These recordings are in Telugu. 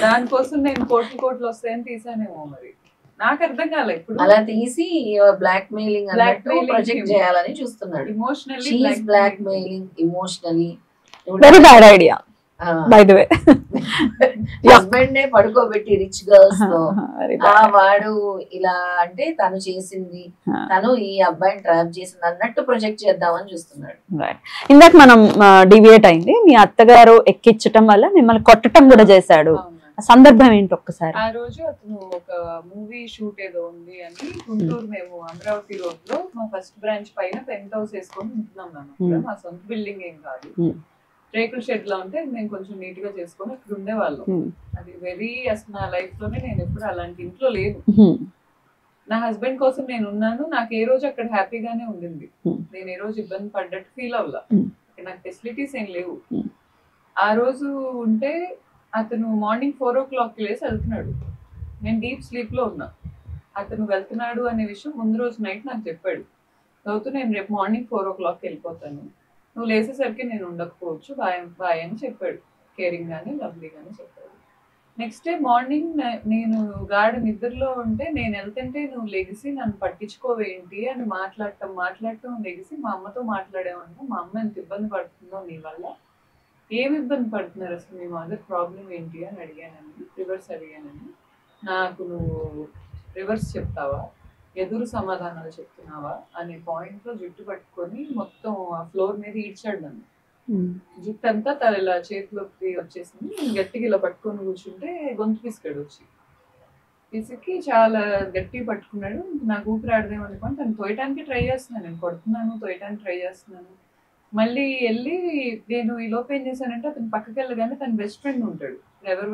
దానికోసం నేను కోట్లు వస్తాయని తీసానేమో మరి, నాకు అర్థం కాలే. ఇప్పుడు అలా తీసి బ్లాక్ మెయిలింగ్ అన్నట్టు ప్రొజెక్ట్ చేయాలని చూస్తున్నాడు. Emotionally blackmailing, emotionally. Very bad idea by the way. Husband నే పడుకోబెట్టి రిచ్ గర్ల్స్ తో వాడు ఇలా అంటే తను చేసింది, తను ఈ అబ్బాయిని ట్రాప్ చేసింది అన్నట్టు ప్రొజెక్ట్ చేద్దామని చూస్తున్నాడు. ఇందాక మనం డివియేట్ అయింది, మీ అత్తగారు ఎక్కించటం వల్ల మిమ్మల్ని కొట్టడం కూడా చేశాడు. సందర్భం ఏంటి ఒక్కసారి? ఆ రోజు అతను ఒక మూవీ షూట్ ఏదో ఉంది అని గుంటూరు, మేము అమరావతి రోడ్ లో మా ఫస్ట్ బ్రాంచ్ పైన పెంట్ హౌస్ వేసుకొని ఉంటున్నాం. మా సొంత బిల్డింగ్ ఏం కాదు, రేకుల షెడ్ లా ఉంటే మేము కొంచెం నీట్ గా చేసుకొని ఇక్కడ ఉండేవాళ్ళం. అది అసలు నా లైఫ్ లోనే నేను ఎప్పుడు అలాంటి ఇంట్లో లేదు. నా హస్బెండ్ కోసం నేను ఉన్నాను, నాకు ఏ రోజు అక్కడ హ్యాపీగానే ఉండింది. నేను ఏ రోజు ఇబ్బంది పడ్డట్టు ఫీల్ అవ్వలా. నాకు ఫెసిలిటీస్ ఏం లేవు. ఆ రోజు ఉంటే అతను మార్నింగ్ 4 o'clock లేసి వెళ్తున్నాడు. నేను డీప్ స్లీప్ లో ఉన్నా. అతను వెళ్తున్నాడు అనే విషయం ముందు రోజు నైట్ నాకు చెప్పాడు. చదువుతూ నేను రేపు మార్నింగ్ 4 o'clock వెళ్ళిపోతాను, నువ్వు లేసేసరికి నేను ఉండకపోవచ్చు, బాయ్ అని చెప్పాడు. కేరింగ్ గానీ లవ్లీ గానీ చెప్పాడు. నెక్స్ట్ డే మార్నింగ్ నేను గాఢ నిద్రలో ఉంటే నేను వెళ్తుంటే నువ్వు లెగిసి నన్ను పట్టించుకోవేంటి అని మాట్లాడటం లెగిసి మా అమ్మతో మాట్లాడేమన్నా, మా అమ్మ ఎంత ఇబ్బంది పడుతుందో నీ వల్ల, ఏమి ఇబ్బంది పడుతున్నారు అసలు మీ మదర్, ప్రాబ్లం ఏంటి అని అడిగానని, రివర్స్ అడిగానని. నాకు నువ్వు రివర్స్ చెప్తావా, ఎదురు సమాధానాలు చెప్తున్నావా అనే పాయింట్ లో జుట్టు పట్టుకొని మొత్తం ఆ ఫ్లోర్ మీద ఈడ్చాడు నన్ను. జుట్టు అంతా ఇలా చేతిలోకి వచ్చేసింది. నేను గట్టిగా ఇలా పట్టుకొని కూర్చుంటే గొంతు పిసికాడు వచ్చి. పిసికి చాలా గట్టిగా పట్టుకున్నాడు. నాకు ఊపిరి ఆడదేమనుకోని తను తోయటానికి ట్రై చేస్తున్నాను, నేను కొడుతున్నాను, తోయటానికి ట్రై చేస్తున్నాను. మళ్ళీ వెళ్ళి నేను ఈ లోపు ఏం చేశానంటే అతను పక్కకి వెళ్ళగానే తన బెస్ట్ ఫ్రెండ్ ఉంటాడు, ఎవరు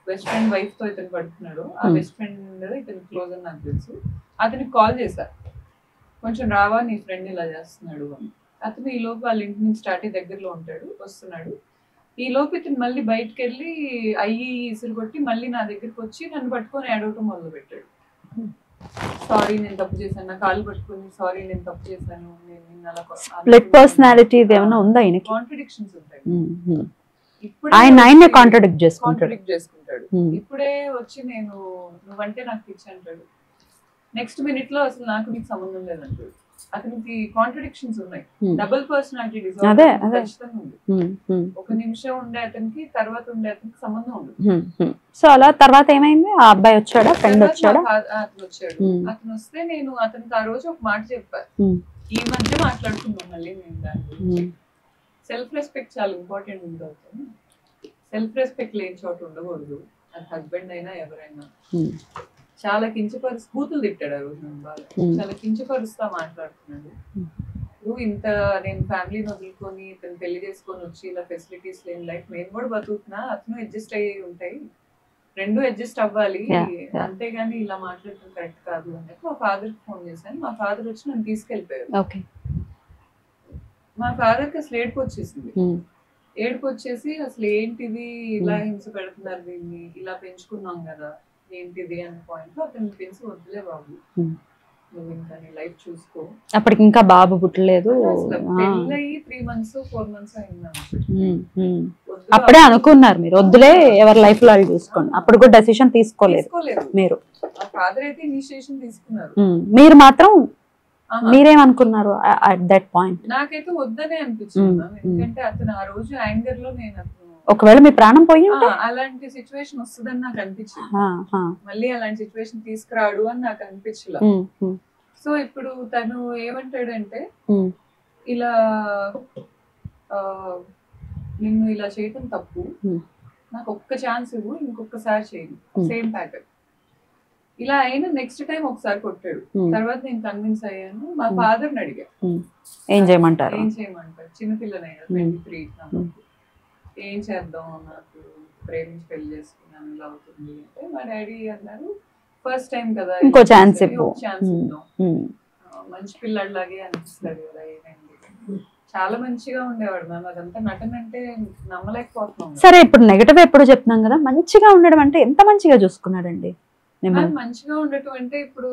బెస్ట్ ఫ్రెండ్ వైఫ్ తో ఇతను పడుతున్నాడు. ఆ బెస్ట్ ఫ్రెండ్ ఇతను క్లోజ్ అని నాకు తెలుసు. అతనికి కాల్ చేశా, కొంచెం రావా నీ ఫ్రెండ్ ఇలా చేస్తున్నాడు అని. అతను ఈ లోపు వాళ్ళ ఇంటి నుంచి స్టార్ట్ దగ్గరలో ఉంటాడు, వస్తున్నాడు. ఈ లోపు ఇతను మళ్ళీ బయటకు వెళ్ళి అయ్యి ఇసురు కొట్టి మళ్ళీ నా దగ్గరికి వచ్చి నన్ను పట్టుకొని ఏడవటం మొదలు పెట్టాడు. సారీ నేను తప్పు చేశాను, నా కాళ్ళు పట్టుకుని సారీ నేను తప్పు చేశాను, నేను అలా స్ప్లిట్ పర్సనాలిటీ ఏమైనా ఉందా ఆయనకి? కాంట్రడిక్షన్స్ ఉంటాయి. ఆయన కాంట్రడిక్ట్ చేసుకుంటాడు. ఇప్పుడే వచ్చి నేను నువ్వంటే నాకు పిచ్చి అంటాడు. నెక్స్ట్ మినిట్ లో అసలు నాకు నీకు సంబంధం లేదంటాడు. అతనికి కాంట్రడిక్షన్స్ ఉన్నాయి. డబుల్ పర్సనాలిటీ డిజార్డర్ ఖచ్చితంగా ఉంది. ఒక నిమిషం ఉండే అతనికి తర్వాత ఉండే అతనికి సంబంధం ఉండదు. సో అలా తర్వాత ఏమైంది? ఆ అబ్బాయి వచ్చాడా, ఫ్రెండ్ వచ్చాడా? అతను వచ్చాడు. అతను వస్తే నేను అతనికి ఆ రోజు ఒక మాట చెప్పాను, ఈ మధ్య మాట్లాడుకున్నాం మళ్ళీ నేను దాని గురించి. సెల్ఫ్ రెస్పెక్ట్ చాలా ఇంపార్టెంట్ ఉంటుంది. సెల్ఫ్ రెస్పెక్ట్ లేని చోట ఉండకూడదు. అది హస్బెండ్ అయినా ఎవరైనా. చాలా బూతులు తిట్టాడు ఆ రోజు నన్ను బాగా. చాలా కించపరుస్తా మాట్లాడుతున్నాడు. నువ్వు ఇంత నేను ఫ్యామిలీని వదులుకొని ఇతను పెళ్లి చేసుకొని వచ్చి ఇలా ఫెసిలిటీస్ లేని లైఫ్ నేను కూడా బతుకుతున్నా, అతను అడ్జస్ట్ అయ్యి ఉంటాయి, రెండు అడ్జస్ట్ అవ్వాలి, అంతేగాని ఇలా మాట్లాడటం కరెక్ట్ కాదు అని మా ఫాదర్ కి ఫోన్ చేశాను. మా ఫాదర్ వచ్చి నన్ను తీసుకెళ్ళిపోయారు. మా ఫాదర్ కి అసలు ఏడుపు వచ్చేసి అసలు ఏంటిది ఇలా హింస పెడుతున్నారు, దీన్ని ఇలా పెంచుకున్నాం కదా ఏంటిది అనే పాయింట్ లో అతను పెంచి వద్దులే బాబు, నువ్వు ఇంకా నీ లైఫ్ చూసుకో. అప్పటికి ఇంకా బాబు పుట్టలేదు, పెళ్ళయి 3 months 4 months అయింది. అప్పుడే అనుకున్నారు మీరు వద్దులే ఎవరి లైఫ్ లో వాళ్ళు చూసుకోండి. అప్పుడు కూడా డెసిషన్ తీసుకోలేదు మీరు. మా ఫాదర్ అయితే ఇనిషియేషన్ తీసుకున్నారు, మీరు మాత్రం మీరేమనుకున్నారు అట్ దట్ పాయింట్? నాకైతే వద్దనే అనిపించింది. ఎందుకంటే అతను ఆ రోజు యాంగర్ లో నేను ఒకవేళ మీ ప్రాణం పోయి అలాంటి సిచ్యువేషన్ వస్తుందని నాకు అనిపించింది. మళ్ళీ అలాంటి సిచ్యువేషన్ తీసుకురాడు అని నాకు అనిపించలే. సో ఇప్పుడు తను ఏమంటాడంటే ఇలా నిన్ను ఇలా చేయటం తప్పు, నాకు ఒక్క ఛాన్స్ ఇవ్వు, ఇంకొకసారి చేయను సేమ్ ప్యాటర్న్. ఇలా అయినా నెక్స్ట్ టైం ఒకసారి కొట్టాడు. తర్వాత నేను కన్విన్స్ అయ్యాను. మా ఫాదర్ ని అడిగా ఏం చేయమంటారు, చిన్నపిల్లనైనా 23 ఏం చేద్దాం, నాకు ప్రేమించి పెళ్లి చేసుకున్నాను ఇలా అవుతుంది అంటే మా డాడీ అన్నారు ఫస్ట్ టైం కదా ఇంకో ఛాన్స్ ఇద్దాం, మంచి పిల్లడిలాగే అనిపిస్తాడు కదా. ఏమైంది, చాలా మంచిగా ఉండేవాడు మ్యామ్. అదంతా నటన అంటే నమ్మలేకపోతున్నాం. సరే ఇప్పుడు నెగటివ్ ఎప్పుడు చెప్తున్నాం కదా, మంచిగా ఉండడం అంటే ఎంత మంచిగా చూసుకున్నాడండి. మంచిగా ఉండటం అంటే ఇప్పుడు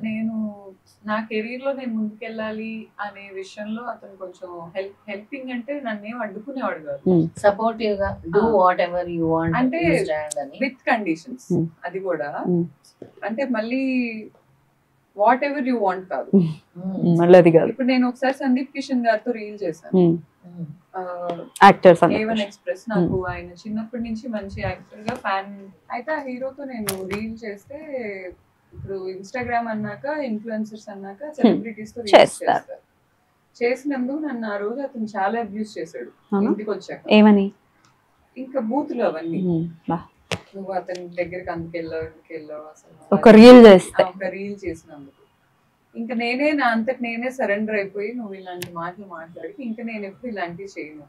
నేను నా కెరీర్ లో నేను ముందుకెళ్ళాలి అనే విషయంలో అతను కొంచెం హెల్పింగ్ అంటే నన్ను ఏం అడ్డుకునేవాడు కాదు, సపోర్టివ్ గా do what ever you want అంటే విత్ కండిషన్స్. అది కూడా అంటే మళ్ళీ వాట్ ఎవర్ యు వాంట్ కాదు. ఇప్పుడు నేను ఒకసారి సందీప్ కిషన్ గారితో రీల్ చేశాను, A1 ఎక్స్ప్రెస్. నాకు ఆయన చిన్నప్పటి నుంచి మంచి యాక్టర్ గా ఫ్యాన్. అయితే ఆ హీరోతో నేను రీల్ చేస్తే, ఇప్పుడు ఇన్స్టాగ్రామ్ అన్నాక ఇన్ఫ్లుయెన్సర్స్ అన్నాక సెలబ్రిటీస్ తో రీల్స్ చేస్తారు. చేసినందుకు నన్ను ఆ రోజు అతను చాలా అబ్యూస్ చేశాడు ఇంటికి వచ్చాక. ఏమని? ఇంకా బూతులు అవన్నీ, నువ్వు అతని దగ్గరికి అందుకెళ్ళావు అసలు ఒక రీల్ చేసినందుకు. ఇంకా నేనే నా అంతటి నేనే సరెండర్ అయిపోయి, నువ్వు ఇలాంటి మాటలు మాట్లాడి ఇంకా నేను ఎప్పుడు ఇలాంటివి చేయను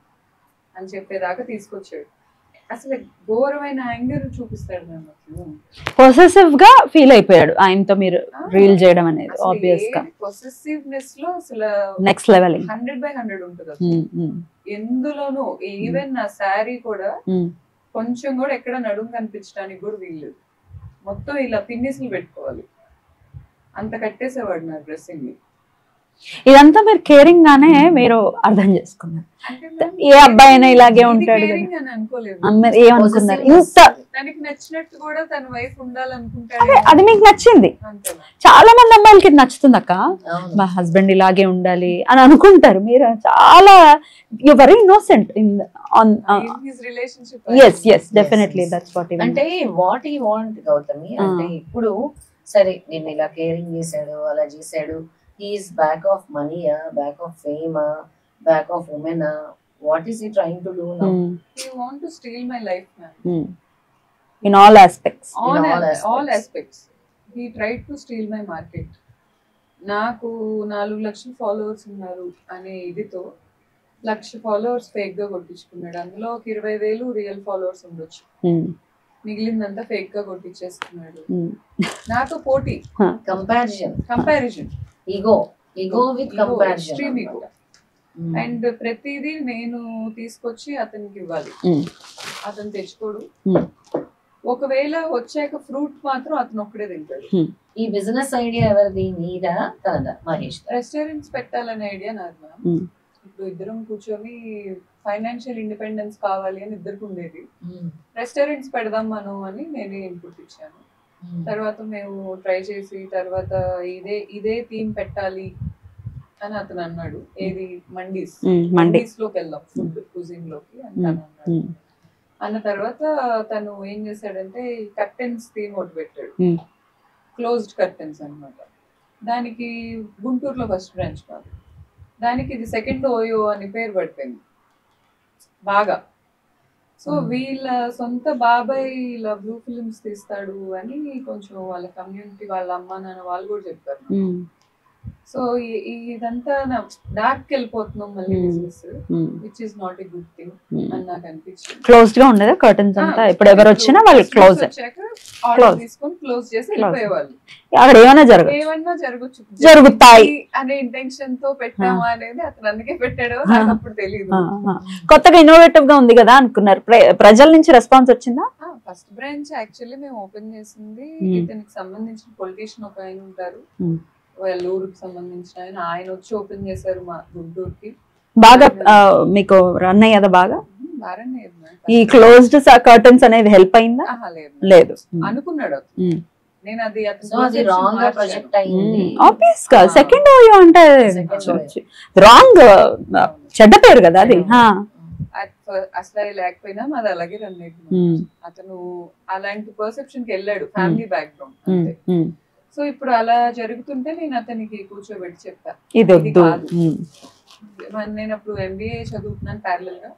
అని చెప్పేదాకా తీసుకొచ్చాడు. అసలు ఘోరమైన యాంగర్ చూపిస్తాడు నన్ను. పొసెసివ్ గా ఫీల్ అయిపోయాడు ఆయనతో మీరు రీల్ చేయడం అనేది. ఆబ్వియస్ గా పొసెసివ్నెస్ లో అసలు నెక్స్ట్ లెవెల్ 100/100 ఉంటుంది ఎందులోనూ. ఈవెన్ నా శారీ కూడా కొంచెం కూడా ఎక్కడ నడుము కనిపించడానికి కూడా వీల్లేదు, మొత్తం ఇలా పిన్నిస్లు పెట్టుకోవాలి, అంత కట్టేసేవాడు నా డ్రెస్సింగ్ ని. ఇదంతా మీరు కేరింగ్ గానే మీరు అర్థం చేసుకున్నారు. ఏ అబ్బాయి అయినా ఇలాగే ఉంటాడు ఏమనుకున్నారు? ఇంత తనకి నచ్చినట్టు కూడా తన వైఫ్ ఉండాలనుకుంటాడు. అది మీకు నచ్చింది. చాలా మంది అమ్మాయిలకి ఇది నచ్చుతుంది అక్క, మా హస్బెండ్ ఇలాగే ఉండాలి అని అనుకుంటారు. మీరు చాలా you very innocent in on his relationship. yes yes definitely that's what అంటే వాట్ హి వాంట్ గౌతమి అంటే ఇప్పుడు సరే నేను ఇలా కేరింగ్ చేశాడు అలా చేశాడు, హీఈస్ బ్యాక్ ఆఫ్ మనీయా, బ్యాక్ ఆఫ్ ఫేమా, బ్యాక్ ఆఫ్ ఉమెనా, what is he trying to do now? He want to steal my life man in all aspects. all aspects he tried to steal my market. నాకు 4 లక్షల ఫాలోవర్స్ ఉన్నారు అనే ఇదితో 1,00,000 ఫాలోవర్స్ ఫేక్ గా కొట్టించుకున్నాడు. అందులో ఒక 20,000 రియల్ ఫాలోవర్స్ ఉండొచ్చు, మిగిలిందంతా ఫేక్ గా కొట్టించేస్తున్నాడు. నాతో పోటీ, comparison, ego with comparison. And ప్రతిదీ నేను తీసుకొచ్చి అతనికి ఇవ్వాలి, అతను తెచ్చుకోడు. ఒకవేళ వచ్చాక ఫ్రూట్ మాత్రం అతను ఒక్కడే తింటాడు. ఈ బిజినెస్ ఐడియా ఎవరిది? నీదా తనదా? మహేష్. రెస్టారెంట్స్ పెట్టాలనే ఐడియా నాది మ్యామ్. ఇప్పుడు ఇద్దరం కూర్చొని ఫైనాన్షియల్ ఇండిపెండెన్స్ కావాలి అని ఇద్దరికి ఉండేది. రెస్టారెంట్స్ పెడదాం మనం అని నేనే ఇన్పుట్ ఇచ్చాను. తర్వాత మేము ట్రై చేసి తర్వాత ఇదే థీమ్ పెట్టాలి అని అతను అన్నాడు. ఏది మండీస్ లోకి వెళ్దాం, ఫుడ్ కుజిన్ లోకి అని తను అన్నాడు. అన్న తర్వాత తను ఏం చేశాడంటే కర్టెన్స్ థీమ్ ఒకటి పెట్టాడు, క్లోజ్డ్ కర్టెన్స్ అన్నమాట. దానికి గుంటూరులో ఫస్ట్ బ్రాంచ్ కాదు, దానికి ఇది సెకండ్ ఓయో అని పేరు పడిపోయింది బాగా. సో వీళ్ళ సొంత బాబాయ్ ఇలా బ్లూ ఫిల్మ్స్ తీస్తాడు అని కొంచెం వాళ్ళ కమ్యూనిటీ, వాళ్ళ అమ్మ నాన్న వాళ్ళు కూడా చెప్పారు. సో ఇదంతా డార్క్ వెళ్ళిపోతున్నాం మళ్ళీ business, which is not a good thing అని నాకు అనిపించింది. క్లోజ్డ్ గా ఉండేది కర్టన్స్ అంతా, ఇప్పుడు ఎవరు వచ్చినా వాళ్ళు క్లోజ్ తీసుకొని క్లోజ్ చేసి వెళ్ళిపోయేవాళ్ళు. అక్కడ ఏమైనా జరుగుతాయి అనే ఇంటెన్షన్ తో పెట్టామా అనేది అతను అందుకే పెట్టాడు, నాకు అప్పుడు తెలియదు. కొత్తగా ఇన్నోవేటివ్ గా ఉంది కదా అనుకున్నారు. ప్రజల నుంచి రెస్పాన్స్ వచ్చిందా? ఫస్ట్ బ్రాంచ్ యాక్చువల్లీ మేము ఓపెన్ చేసింది, ఇతనికి సంబంధించిన పొలిటీషియన్ ఒక ఆయన ఉంటారు, వాళ్ళ ఊరికి సంబంధించిన ఆయన వచ్చి ఓపెన్ చేశారు మా గుంటూరుకి. బాగా మీకు రన్ అయ్యేదా? బాగా ఈ క్లోజ్డ్ కర్టన్స్ అనేది హెల్ప్ అయిందా? లేదు అనుకున్నాడు నేను, అది ఆబ్వియస్ గా సెకండ్ ఓయో అంటే రాంగ్, చెడ్డ పేరు కదా అది. అసలు లేకపోయినా మాది అలాగే రన్ అయింది. అతను అలాంటి పర్సెప్షన్ కి వెళ్ళాడు, ఫ్యామిలీ బ్యాక్గ్రౌండ్. సో ఇప్పుడు అలా జరుగుతుంటే నేను అతనికి కూర్చోబెట్టి చెప్తా, ఇది కాదు. నేను అప్పుడు MBA చదువుతున్నాను ప్యారలల్ గా.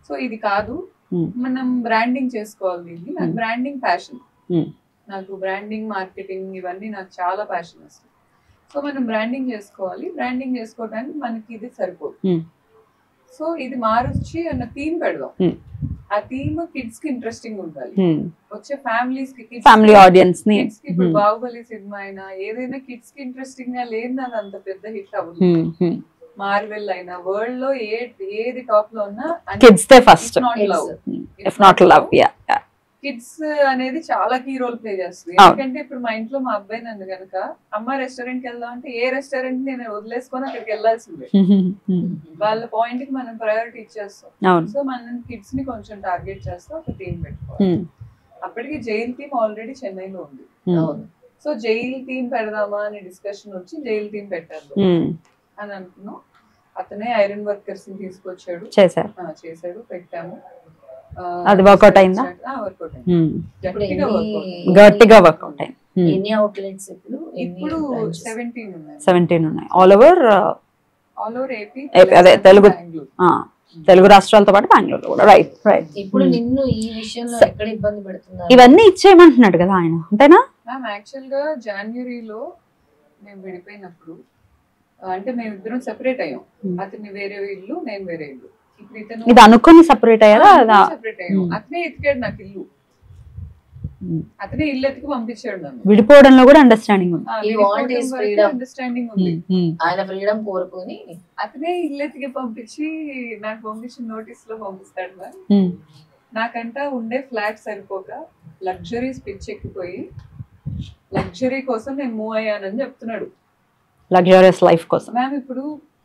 సో ఇది కాదు, మనం బ్రాండింగ్ చేసుకోవాలి దీన్ని. నాకు బ్రాండింగ్ ప్యాషన్, నాకు బ్రాండింగ్ మార్కెటింగ్ ఇవన్నీ నాకు చాలా ప్యాషన్ అసలు. సో మనం బ్రాండింగ్ చేసుకోవాలి, బ్రాండింగ్ చేసుకోవడానికి మనకి ఇది సరిపోదు. సో ఇది మార్చి అన్న థీమ్ పెడదాం. ఆ థీమ్ కిడ్స్ కి ఇంట్రెస్టింగ్ ఉండాలి, వచ్చే ఫ్యామిలీస్ కి, ఫ్యామిలీ ఆడియన్స్ ని. ఇప్పుడు బాహుబలి సినిమా అయినా ఏదైనా కిడ్స్ కి ఇంట్రెస్టింగ్ గా లేదు, అది అంత పెద్ద హిట్ అవ్వదు. మార్వెల్ అయినా వరల్డ్ లో ఏది టాప్ లో ఉన్నా kids they first, if not love. Kids అనేది చాలా కీ రోల్ ప్లే చేస్తుంది. అవును. ఎందుకంటే ఇప్పుడు మా ఇంట్లో మా అబ్బాయి నన్ను కనుక అమ్మ రెస్టారెంట్ కి వెళ్దాం అంటే ఏ రెస్టారెంట్ నేను వదిలేసుకొని అక్కడికి వెళ్ళాల్సిందే. వాళ్ళ పాయింట్ కి మనం ప్రయారిటీ ఇచ్చేస్తాం. అవును. సో మనం కిడ్స్ ని కొంచెం టార్గెట్ చేస్తాం, ఒక థీమ్ పెట్టుకోవాలి. అప్పటికి జైల్ థీమ్ ఆల్రెడీ చెన్నైలో ఉంది. అవును. సో జైల్ థీమ్ పెడదామా అని డిస్కషన్ వచ్చి జైల్ థీమ్ పెట్టారు అని అనుకున్నాం. అతనే ఐరన్ వర్కర్స్ ని తీసుకొచ్చాడు, చేశారు, చేశాడు, పెట్టాము. అది వర్కౌట్ అయిందా? వర్కౌట్ అయింది, గట్టిగా వర్కౌట్ అయింది. గట్టిగా వర్కౌట్ అయింది. ఎన్ని అవుట్లెట్స్ ఇప్పుడు? ఇప్పుడు 17 ఉన్నాయి. 17 ఉన్నాయి ఆల్ ఓవర్ ఏపీ, అదే తెలుగు బెంగళూరు. తెలుగు రాష్ట్రాలతో పాటు బెంగళూరు కూడా. Right right. ఇప్పుడు నిన్ను ఈ విషయంలో ఎక్కడ ఇబ్బంది పెడుతున్నారు? ఇవన్నీ ఇచ్చేయమంటున్నాడు కదా ఆయన, అంతేనా? మ్యామ్ యాక్చువల్ గా జనవరిలో మేము విడిపోయినప్పుడు అంటే మేమిద్దరం సెపరేట్ అయ్యాం. అతని వేరే ఇల్లు, నేను వేరే ఇల్లు. ఇప్పుడు ఇతను ఇది అనుకుని సెపరేట్ అయ్యారా? సెపరేట్ అయ్యాం. అతనే ఎతికాడు నాకు ఇల్లు, అతనే ఇల్లు ఎత్తుకు పంపించాడు నన్ను. విడిపోవడంలో కూడా అండర్స్టాండింగ్ ఉంది, అండర్స్టాండింగ్ ఉంది. ఆయన ఫ్రీడమ్ కోరుకొని అతనే ఇల్లు ఎత్తికి పంపించి నాకు పంపించిన నోటీస్ లో పంపిస్తాడు మ్యామ్. నాకంట ఉండే ఫ్లాట్ సరిపోక లగ్జరీస్ పిచ్ ఎక్కిపోయి లగ్జరీ కోసం నేను మూవ్ అయ్యానని చెప్తున్నాడు. లగ్జరియస్ లైఫ్ కోసం. మ్యామ్ ఇప్పుడు